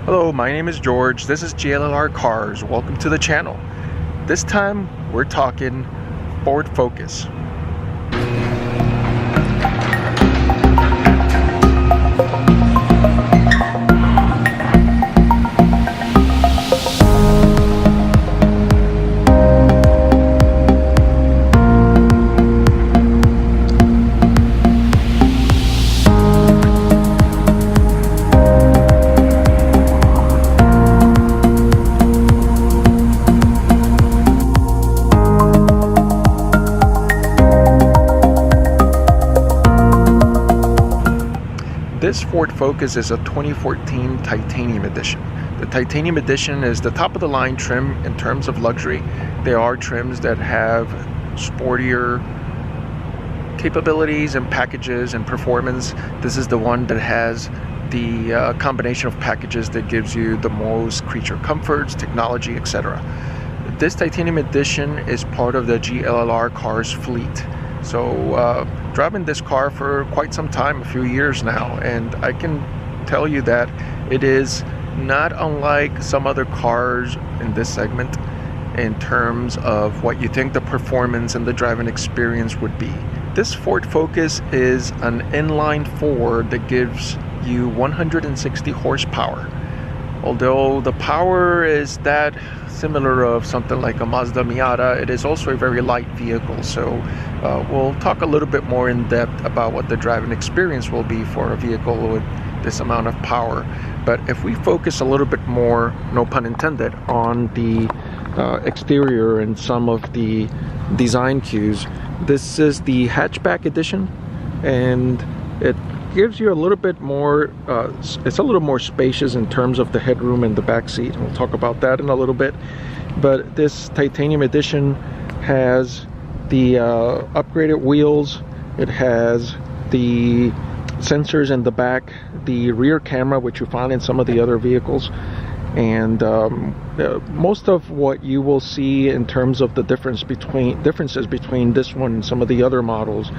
Hello, my name is George. This is GLLr Cars. Welcome to the channel. This time we're talking Ford Focus. This Ford Focus is a 2014 Titanium Edition. The Titanium Edition is the top of the line trim in terms of luxury. There are trims that have sportier capabilities and packages and performance. This is the one that has the combination of packages that gives you the most creature comforts, technology, etc. This Titanium Edition is part of the GLLr Cars fleet. So driving this car for quite some time, a few years now, and I can tell you that it is not unlike some other cars in this segment in terms of what you think the performance and the driving experience would be. This Ford Focus is an inline four that gives you 160 horsepower. Although the power is that similar of something like a Mazda Miata, it is also a very light vehicle. So we'll talk a little bit more in depth about what the driving experience will be for a vehicle with this amount of power. But if we focus a little bit more, no pun intended, on the exterior and some of the design cues, this is the hatchback edition, and it gives you a little bit more, it's a little more spacious in terms of the headroom and the back seat. We'll talk about that in a little bit. But this Titanium Edition has the upgraded wheels. It has the sensors in the back, the rear camera, which you find in some of the other vehicles, and most of what you will see in terms of the differences between this one and some of the other models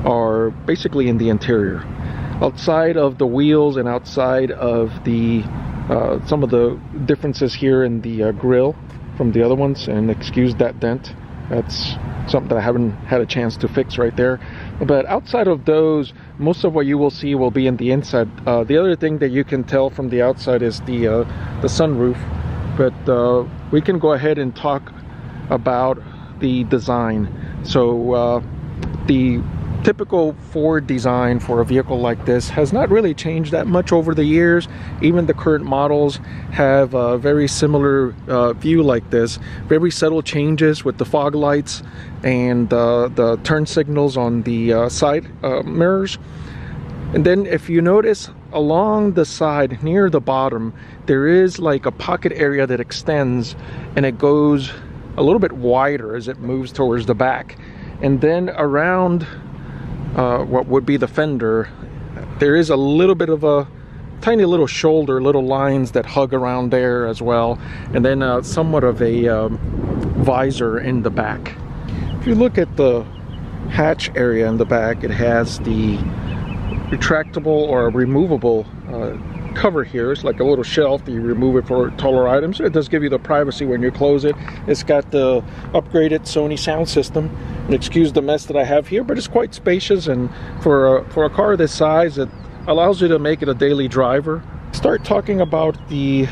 are basically in the interior. Outside of the wheels and outside of the some of the differences here in the grille from the other ones, and excuse that dent, that's something that I haven't had a chance to fix right there. But outside of those, most of what you will see will be in the inside. The other thing that you can tell from the outside is the sunroof. But we can go ahead and talk about the design. So the typical Ford design for a vehicle like this has not really changed that much over the years. Even the current models have a very similar view like this. Very subtle changes with the fog lights and the turn signals on the side mirrors. And then if you notice along the side near the bottom, there is like a pocket area that extends and it goes a little bit wider as it moves towards the back. And then around what would be the fender, there is a little bit of a tiny little shoulder, little lines that hug around there as well, and then somewhat of a visor in the back. If you look at the hatch area in the back, it has the retractable or removable cover here. It's like a little shelf that you remove it for taller items. It does give you the privacy when you close it. It's got the upgraded Sony sound system. And excuse the mess that I have here, but it's quite spacious, and for a car this size, it allows you to make it a daily driver. Start talking about the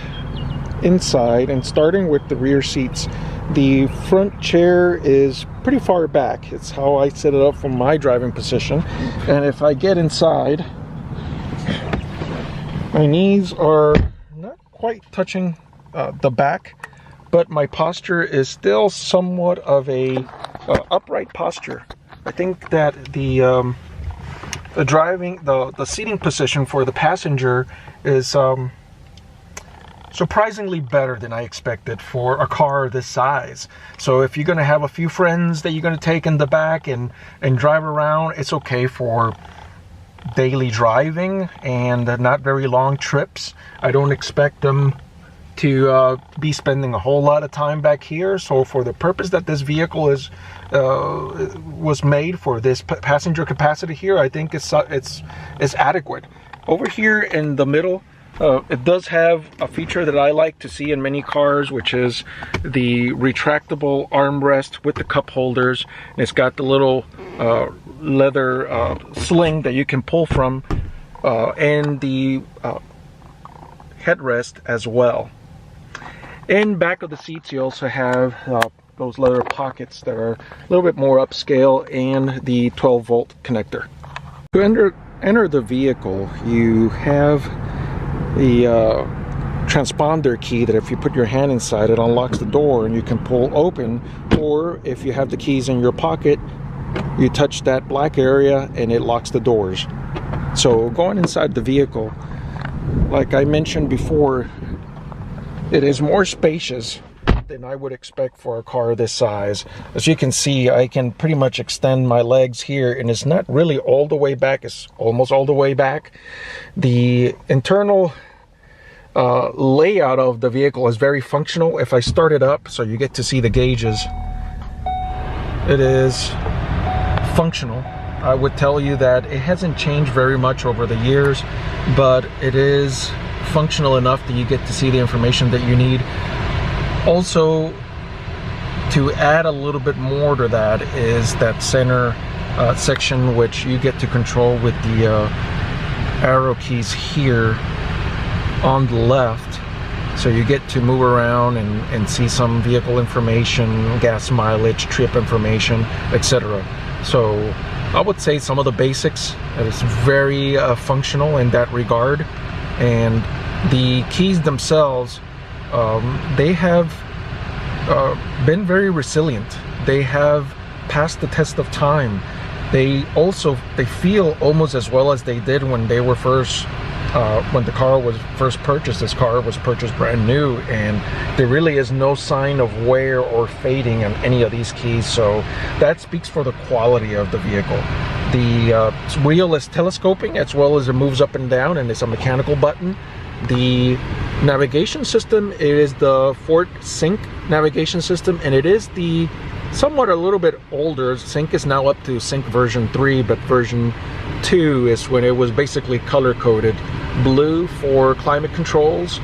inside, and starting with the rear seats. The front chair is pretty far back. It's how I set it up from my driving position. And if I get inside, my knees are not quite touching the back, but my posture is still somewhat of a upright posture. I think that the seating position for the passenger is surprisingly better than I expected for a car this size. So if you're going to have a few friends that you're going to take in the back and drive around, it's okay for daily driving and not very long trips. I don't expect them to be spending a whole lot of time back here. So for the purpose that this vehicle is was made for, this passenger capacity here, I think it's adequate. Over here in the middle, It does have a feature that I like to see in many cars, which is the retractable armrest with the cup holders. And it's got the little leather sling that you can pull from, and the headrest as well. In back of the seats, you also have those leather pockets that are a little bit more upscale, and the 12-volt connector. To enter the vehicle, you have the transponder key that if you put your hand inside, it unlocks the door and you can pull open, or if you have the keys in your pocket, you touch that black area and it locks the doors. So going inside the vehicle, like I mentioned before, it is more spacious than I would expect for a car this size. As you can see, I can pretty much extend my legs here, and it's not really all the way back, it's almost all the way back. The internal layout of the vehicle is very functional. If I start it up so you get to see the gauges, it is functional. I would tell you that it hasn't changed very much over the years, but it is functional enough that you get to see the information that you need. Also, to add a little bit more to that is that center section, which you get to control with the arrow keys here on the left. So you get to move around and see some vehicle information, gas mileage, trip information, etc. So I would say some of the basics, it is very functional in that regard. And the keys themselves, they have been very resilient. They have passed the test of time. They feel almost as well as they did when they were first, when the car was first purchased. This car was purchased brand new, and there really is no sign of wear or fading on any of these keys. So that speaks for the quality of the vehicle. The wheel is telescoping, as well as it moves up and down, and it's a mechanical button. The navigation system, it is the Ford Sync navigation system, and it is the somewhat a little bit older. Sync is now up to Sync version 3, but version 2 is when it was basically color coded. Blue for climate controls,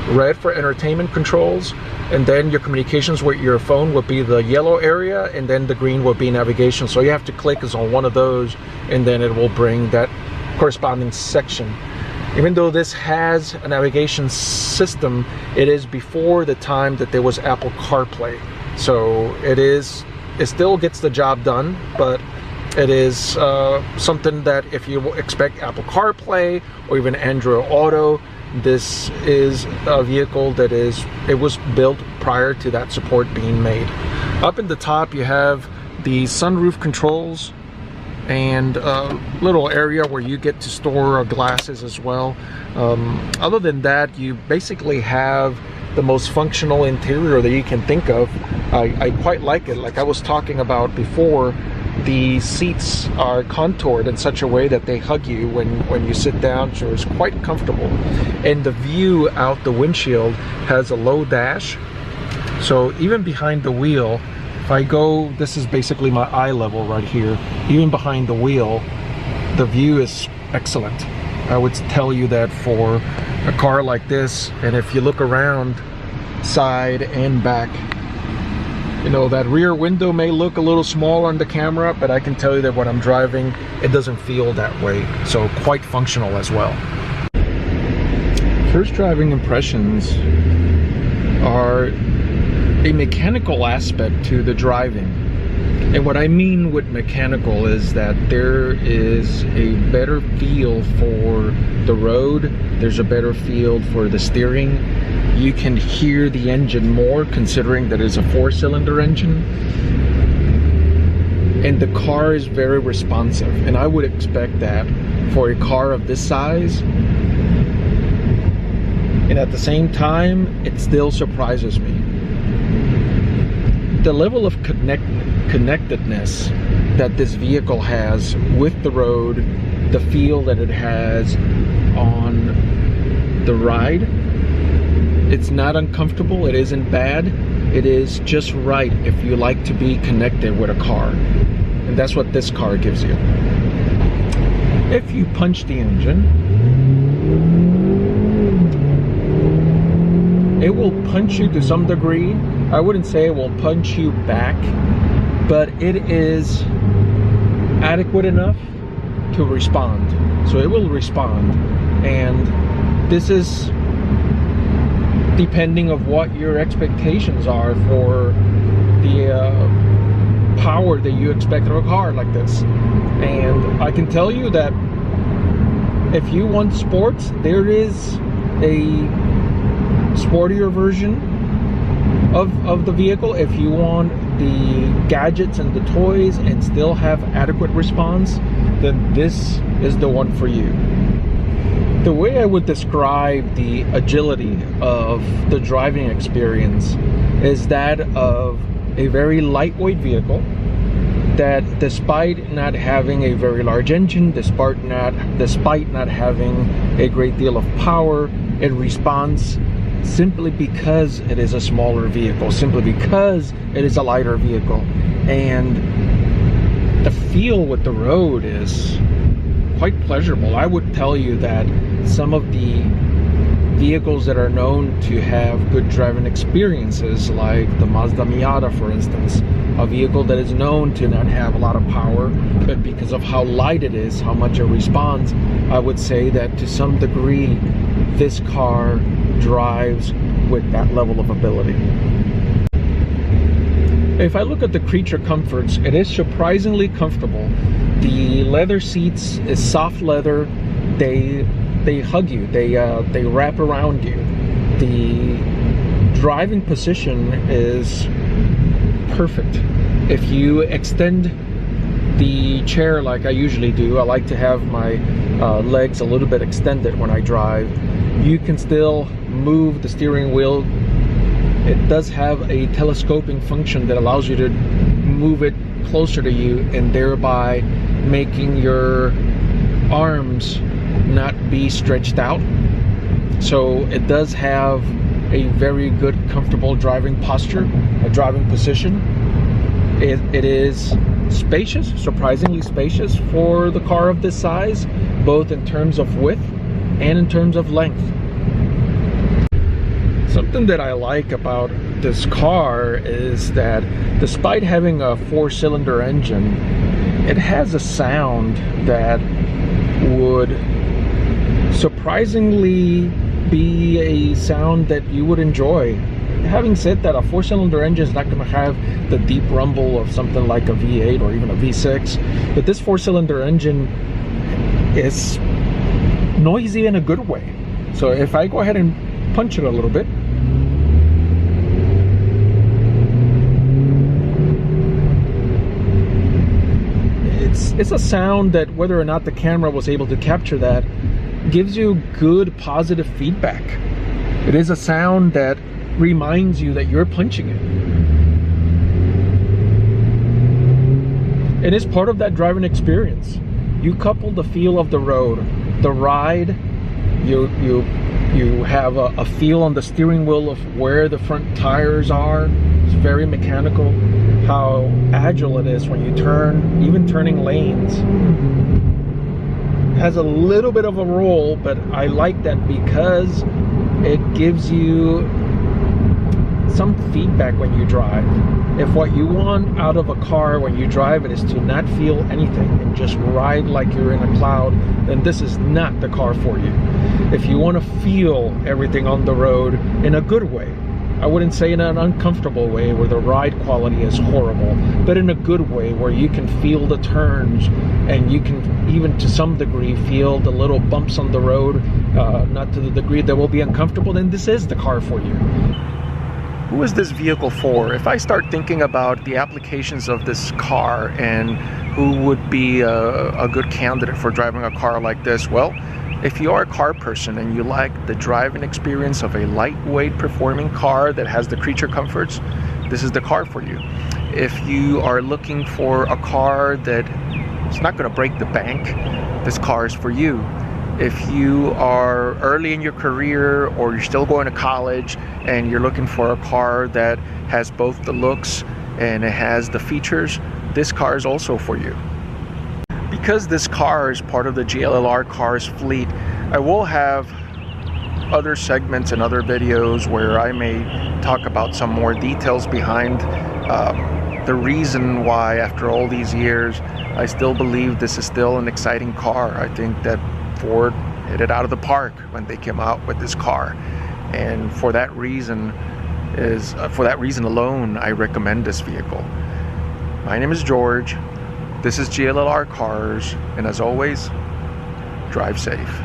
red for entertainment controls, and then your communications with your phone would be the yellow area, and then the green would be navigation. So you have to click on one of those, and then it will bring that corresponding section. Even though this has a navigation system, it is before the time that there was Apple CarPlay. So it still gets the job done, but it is something that if you expect Apple CarPlay or even Android Auto, this is a vehicle that it was built prior to that support being made. Up in the top, you have the sunroof controls and a little area where you get to store glasses as well. Other than that, you basically have the most functional interior that you can think of. I quite like it. Like I was talking about before, the seats are contoured in such a way that they hug you when you sit down, so it's quite comfortable. And the view out the windshield has a low dash, so even behind the wheel, if I go, this is basically my eye level right here, even behind the wheel, the view is excellent. I would tell you that for a car like this, and if you look around side and back, you know, that rear window may look a little small on the camera, but I can tell you that when I'm driving, it doesn't feel that way. So quite functional as well. First driving impressions are a mechanical aspect to the driving. And what I mean with mechanical is that there is a better feel for the road, there's a better feel for the steering. You can hear the engine more, considering that it's a 4-cylinder engine. And the car is very responsive, and I would expect that for a car of this size. And at the same time, it still surprises me. The level of connectedness that this vehicle has with the road, the feel that it has on the ride, it's not uncomfortable, it isn't bad, it is just right if you like to be connected with a car. And that's what this car gives you. If you punch the engine, it will punch you to some degree. I wouldn't say it will punch you back, but it is adequate enough to respond. So it will respond, and this is depending of what your expectations are for the power that you expect of a car like this. And I can tell you that if you want sports, there is a sportier version of the vehicle. If you want the gadgets and the toys and still have adequate response, then this is the one for you. The way I would describe the agility of the driving experience is that of a very lightweight vehicle that, despite not having a very large engine, despite not having a great deal of power, it responds simply because it is a smaller vehicle, simply because it is a lighter vehicle. And the feel with the road is quite pleasurable. I would tell you that some of the vehicles that are known to have good driving experiences, like the Mazda Miata, for instance, a vehicle that is known to not have a lot of power, but because of how light it is, how much it responds, I would say that to some degree this car drives with that level of ability. If I look at the creature comforts, it is surprisingly comfortable. The leather seats is soft leather. They hug you, they wrap around you. The driving position is perfect. If you extend the chair like I usually do, I like to have my legs a little bit extended when I drive, you can still move the steering wheel. It does have a telescoping function that allows you to move it closer to you, and thereby making your arms not be stretched out. So it does have a very good, comfortable driving posture, a driving position. It is spacious, surprisingly spacious for the car of this size, both in terms of width and in terms of length. Something that I like about this car is that despite having a 4-cylinder engine, it has a sound that would surprisingly be a sound that you would enjoy. Having said that, a 4-cylinder engine is not going to have the deep rumble of something like a V8 or even a V6, but this 4-cylinder engine is noisy in a good way. So if I go ahead and punch it a little bit, it's a sound that, whether or not the camera was able to capture that, gives you good positive feedback. It is a sound that reminds you that you're punching it. It is part of that driving experience. You couple the feel of the road, the ride, you have a feel on the steering wheel of where the front tires are. It's very mechanical. How agile it is when you turn, even turning lanes. It has a little bit of a roll, but I like that because it gives you some feedback when you drive. If what you want out of a car when you drive it is to not feel anything and just ride like you're in a cloud, then this is not the car for you. If you want to feel everything on the road in a good way, I wouldn't say in an uncomfortable way where the ride quality is horrible, but in a good way where you can feel the turns and you can even to some degree feel the little bumps on the road, not to the degree that will be uncomfortable, then this is the car for you. Who is this vehicle for? If I start thinking about the applications of this car and who would be a good candidate for driving a car like this, well, if you are a car person and you like the driving experience of a lightweight performing car that has the creature comforts, this is the car for you. If you are looking for a car that is not going to break the bank, this car is for you. If you are early in your career or you're still going to college and you're looking for a car that has both the looks and it has the features, this car is also for you. Because this car is part of the GLLr Cars fleet, I will have other segments and other videos where I may talk about some more details behind the reason why, after all these years, I still believe this is still an exciting car. I think that Ford hit it out of the park when they came out with this car, and for that reason alone, I recommend this vehicle. My name is George. This is GLLr Cars, and as always, drive safe.